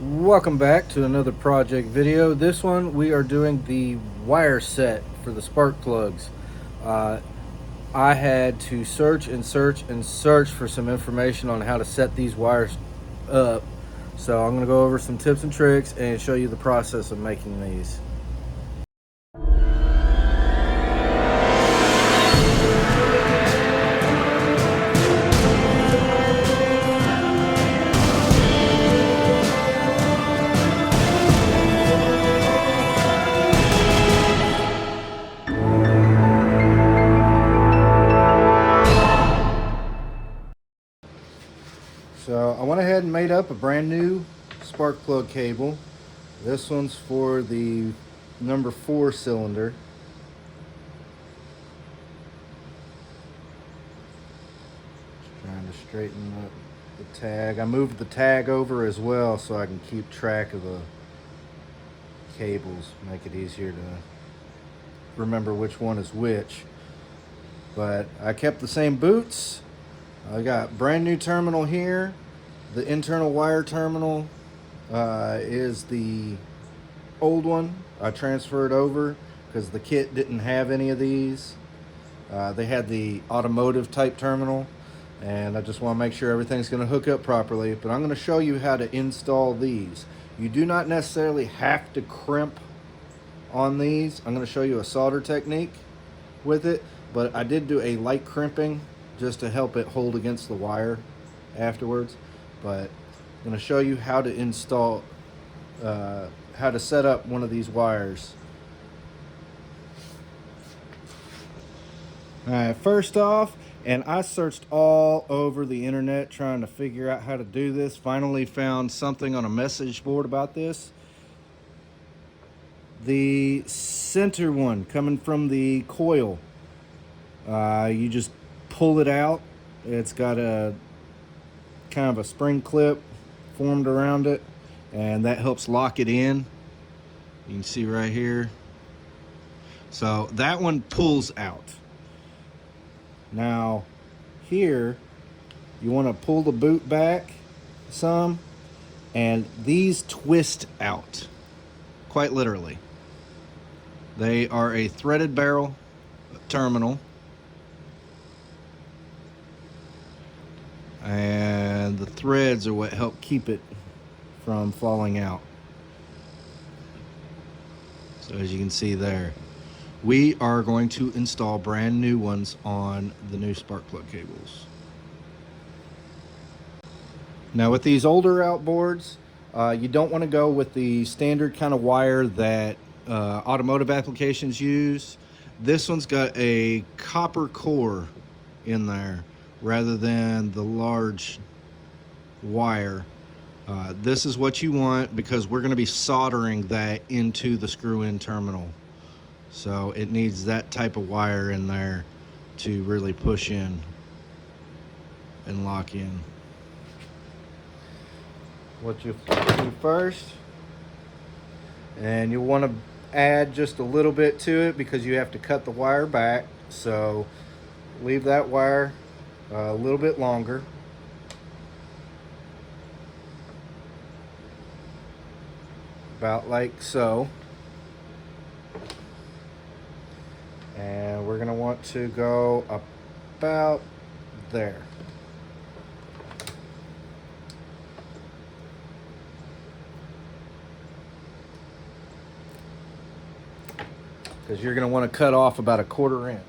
Welcome back to another project video. This one we are doing the wire set for the spark plugs. Uh, I had to search and search and search for some information on how to set these wires up. So I'm going to go over some tips and tricks and show you the process of making these. So I went ahead and made up a brand new spark plug cable. This one's for the number 4 cylinder. Just trying to straighten up the tag. I moved the tag over as well so I can keep track of the cables, make it easier to remember which one is which. But I kept the same boots. I got brand new terminal here. The internal wire terminal is the old one. I transferred over because the kit didn't have any of these. They had the automotive type terminal, and I just want to make sure everything's going to hook up properly. But I'm going to show you how to install these. You do not necessarily have to crimp on these. I'm going to show you a solder technique with it, but I did do a light crimping just to help it hold against the wire afterwards. But I'm going to show you how to install, how to set up one of these wires. All right, first off, and I searched all over the internet trying to figure out how to do this. Finally found something on a message board about this. The center one coming from the coil, you just pull it out. It's got a kind of a spring clip formed around it, and that helps lock it in. You can see right here. So that one pulls out. Now here you want to pull the boot back some, and these twist out, quite literally. They are a threaded barrel terminal, and the threads are what help keep it from falling out. So as you can see there, we are going to install brand new ones on the new spark plug cables. Now with these older outboards, you don't want to go with the standard kind of wire that automotive applications use. This one's got a copper core in there rather than the large wire. This is what you want because we're going to be soldering that into the screw-in terminal. So it needs that type of wire in there to really push in and lock in. What you do first, and you want to add just a little bit to it because you have to cut the wire back. So leave that wire a little bit longer. About like so. And we're going to want to go about there. Because you're going to want to cut off about 1/4 inch.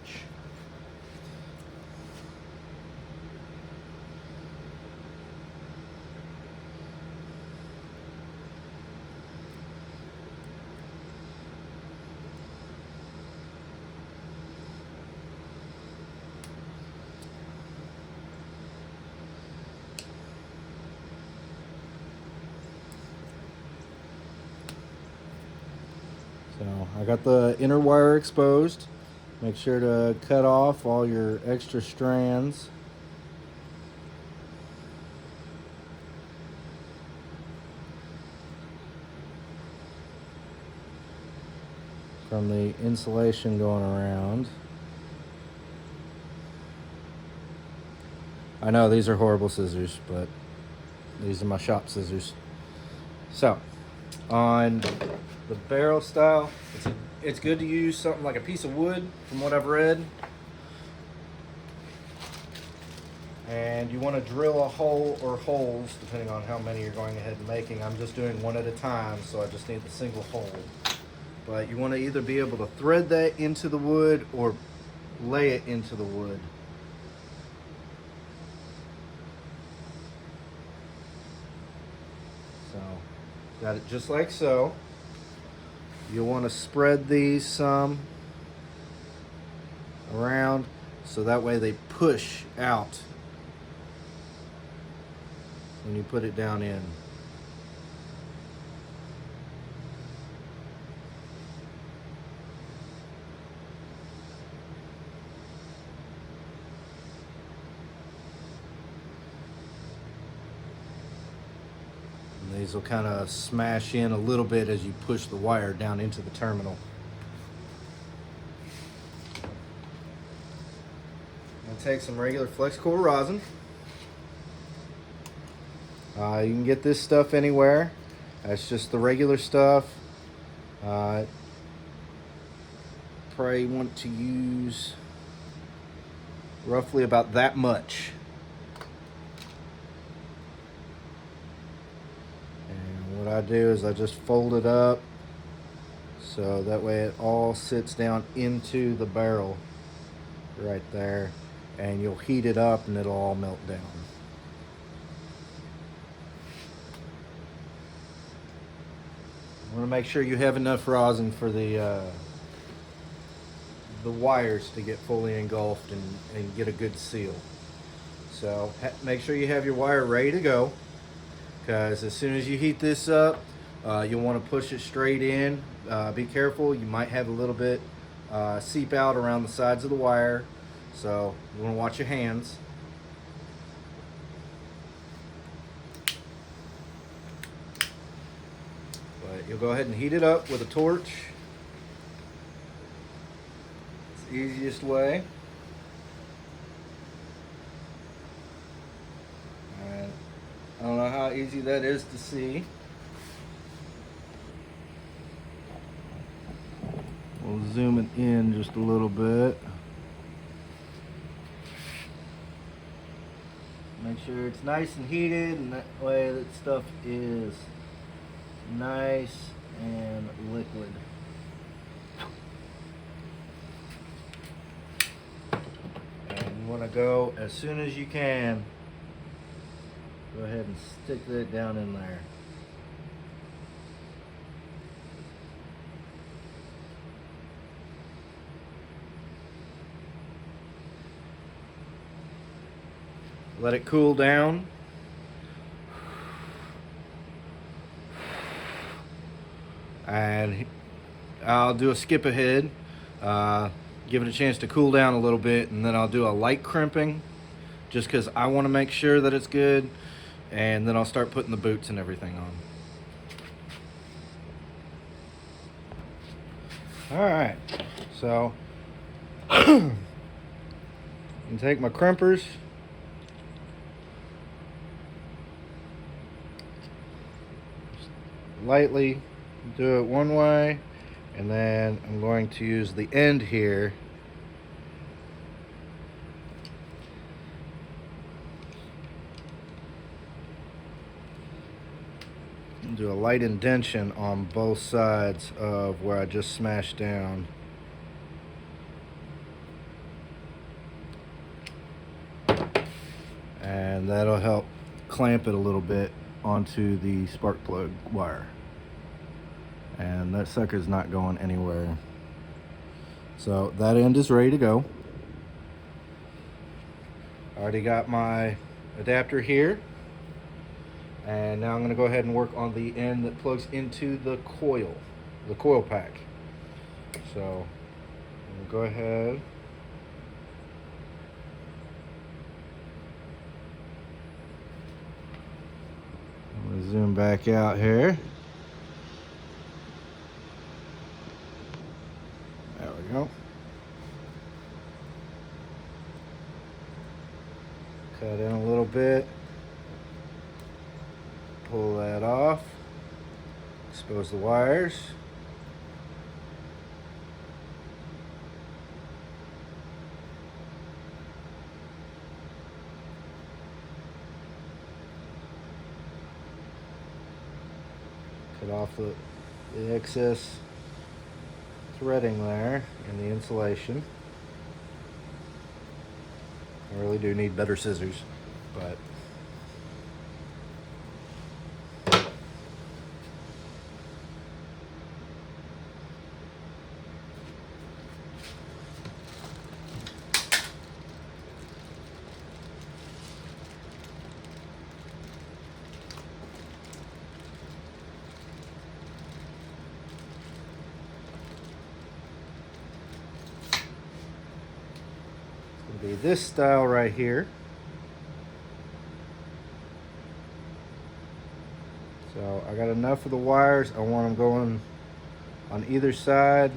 So I got the inner wire exposed. Make sure to cut off all your extra strands. From the insulation going around. I know these are horrible scissors, but these are my shop scissors. So on the barrel style, it's good to use something like a piece of wood from what I've read. And you want to drill a hole or holes depending on how many you're going ahead and making. I'm just doing one at a time, so I just need the single hole. But you want to either be able to thread that into the wood or lay it into the wood. So, got it just like so. You'll want to spread these some around so that way they push out when you put it down in. And these will kind of smash in a little bit as you push the wire down into the terminal. I'm gonna take some regular flex core rosin. You can get this stuff anywhere. That's just the regular stuff. Probably want to use roughly about that much. And what I do is I just fold it up so that way it all sits down into the barrel right there, and you'll heat it up and it'll all melt down. You want to make sure you have enough rosin for the wires to get fully engulfed and get a good seal. So make sure you have your wire ready to go, because as soon as you heat this up, you'll want to push it straight in. Be careful, you might have a little bit seep out around the sides of the wire, so you want to watch your hands. But you'll go ahead and heat it up with a torch. It's the easiest way. Alright, I don't know how easy that is to see. We'll zoom it in just a little bit. Make sure it's nice and heated, and that way that stuff is nice and liquid. And you want to go as soon as you can. Go ahead and stick that down in there. Let it cool down. And I'll do a skip ahead, give it a chance to cool down a little bit, and then I'll do a light crimping just because I want to make sure that it's good, and then I'll start putting the boots and everything on. Alright, so I take my crimpers, lightly do it one way, and then I'm going to use the end here and do a light indentation on both sides of where I just smashed down. And that'll help clamp it a little bit onto the spark plug wire. And that sucker's not going anywhere. So that end is ready to go. I already got my adapter here. And now I'm going to go ahead and work on the end that plugs into the coil pack. So I'm going to go ahead. I'm going to zoom back out here. There we go. Cut in a little bit. Pull that off. Expose the wires. Cut off the excess threading there and the insulation. I really do need better scissors, but be this style right here. So I got enough of the wires. I want them going on either side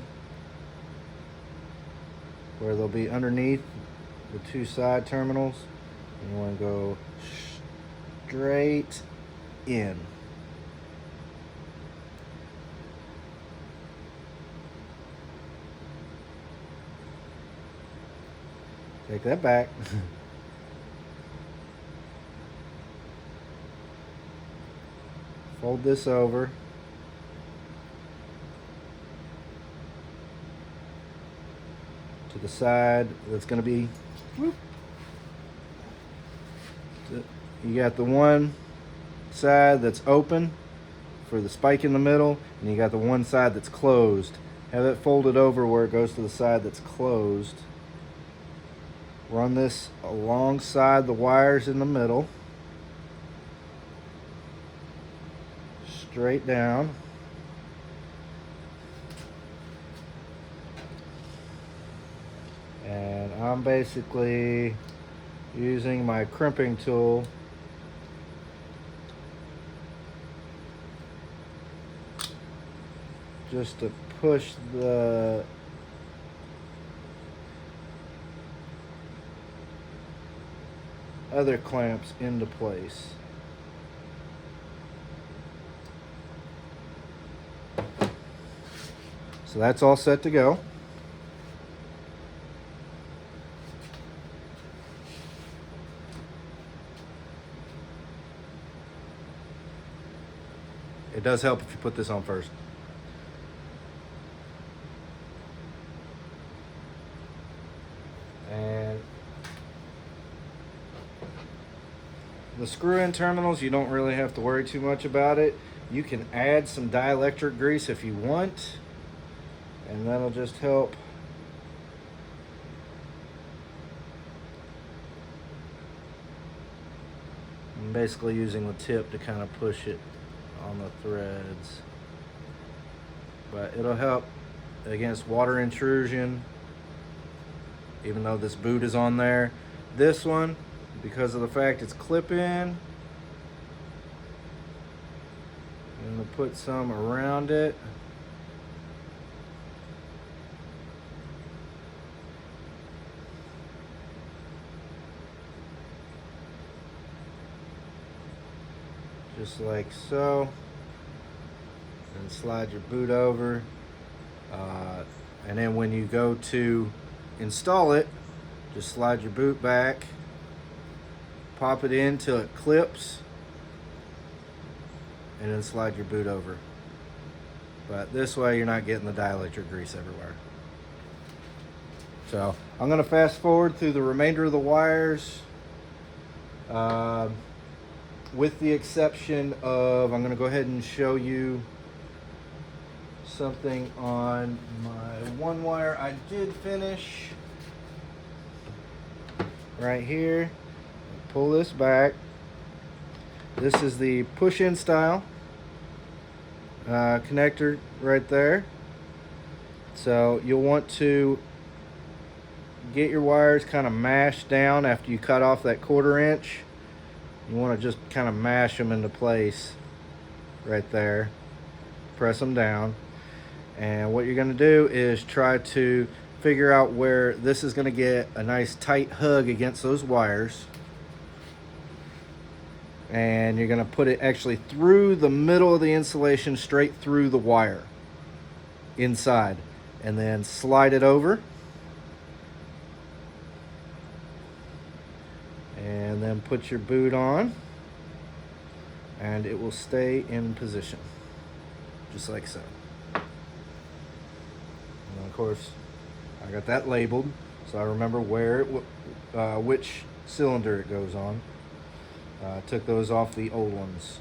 where they'll be underneath the two side terminals. And you want to go straight in. Take that back. Fold this over. To the side that's going to be, whoop. You got the one side that's open for the spike in the middle, and you got the one side that's closed. Have it folded over where it goes to the side that's closed. Run this alongside the wires in the middle, straight down. And I'm basically using my crimping tool just to push the other clamps into place. So that's all set to go. It does help if you put this on first. And the screw-in terminals, you don't really have to worry too much about it. You can add some dielectric grease if you want, and that'll just help I'm basically using the tip to kind of push it on the threads. But it'll help against water intrusion, even though this boot is on there. This one, because of the fact it's clip-in, I'm going to put some around it. Just like so. And slide your boot over. And then when you go to install it, just slide your boot back, pop it in till it clips, and then slide your boot over. But this way you're not getting the dielectric grease everywhere. So I'm going to fast forward through the remainder of the wires, with the exception of, I'm going to go ahead and show you something on my one wire I did finish right here. Pull this back. This is the push-in style connector right there. So you'll want to get your wires kind of mashed down after you cut off that 1/4 inch. You want to just kind of mash them into place right there. Press them down. And what you're going to do is try to figure out where this is going to get a nice tight hug against those wires. and you're going to put it actually through the middle of the insulation, straight through the wire inside, and then slide it over, and then put your boot on, and it will stay in position just like so. And of course I got that labeled so I remember where which cylinder it goes on. Took those off the old ones.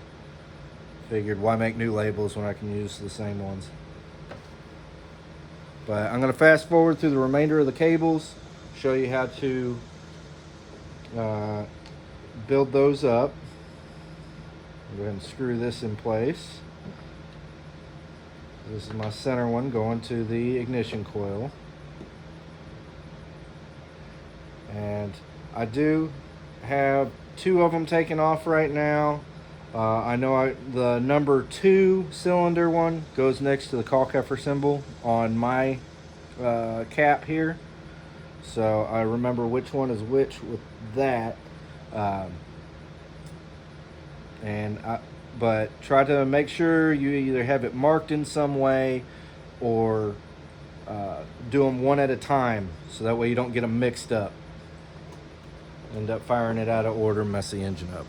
Figured why make new labels when I can use the same ones. But I'm going to fast forward through the remainder of the cables, show you how to build those up. Go ahead and screw this in place. This is my center one going to the ignition coil. And I do have 2 of them taken off right now. I know the number 2 cylinder one goes next to the caulk heifer symbol on my cap here. So I remember which one is which with that. But try to make sure you either have it marked in some way or do them one at a time, so that way you don't get them mixed up. End up firing it out of order, mess the engine up.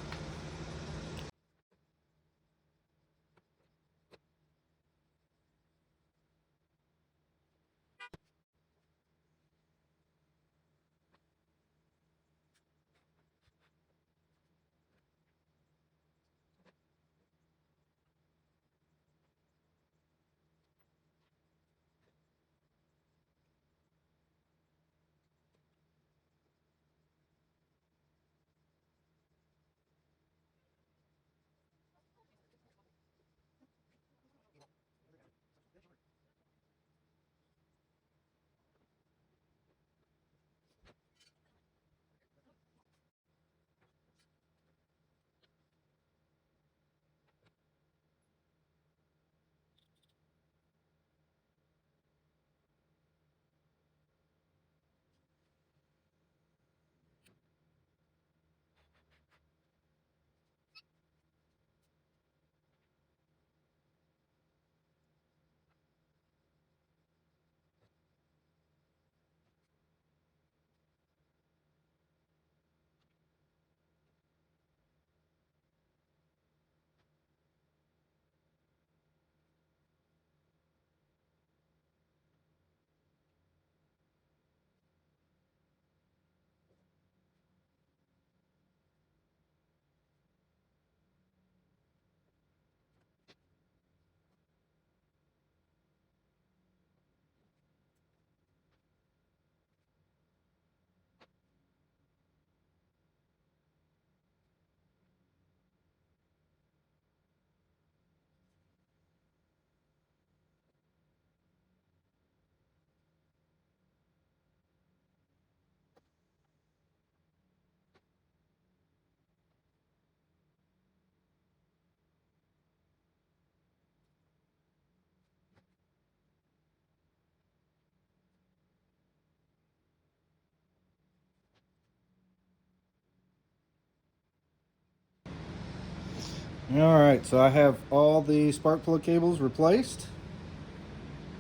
Alright, so I have all the spark plug cables replaced.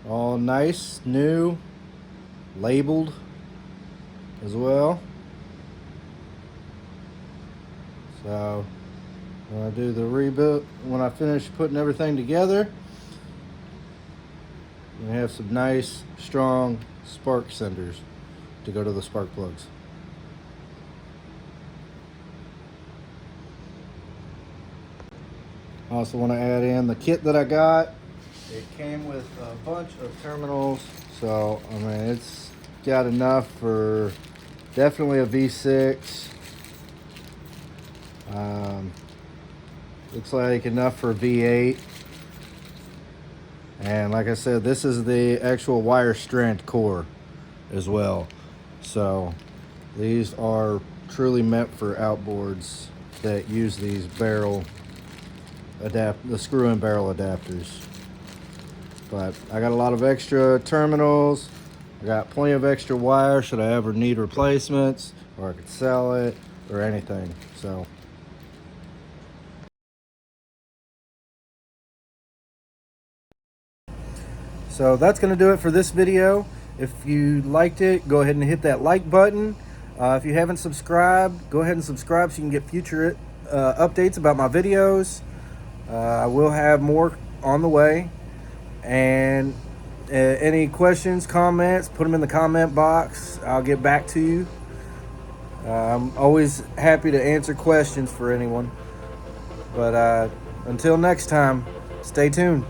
All nice, new, labeled as well. So when I do the rebuild, when I finish putting everything together, we have some nice, strong spark senders to go to the spark plugs. I also want to add in the kit that I got. It came with a bunch of terminals, so I mean it's got enough for definitely a V6. Looks like enough for V8. And like I said, this is the actual wire strand core as well. So these are truly meant for outboards that use these barrel the screw and barrel adapters. But I got a lot of extra terminals. I got plenty of extra wire should I ever need replacements, or I could sell it or anything. So So that's going to do it for this video. If you liked it, go ahead and hit that like button. If you haven't subscribed, go ahead and subscribe so you can get future updates about my videos. I will have more on the way. And any questions, comments, put them in the comment box. I'll get back to you. I'm always happy to answer questions for anyone. But until next time, stay tuned.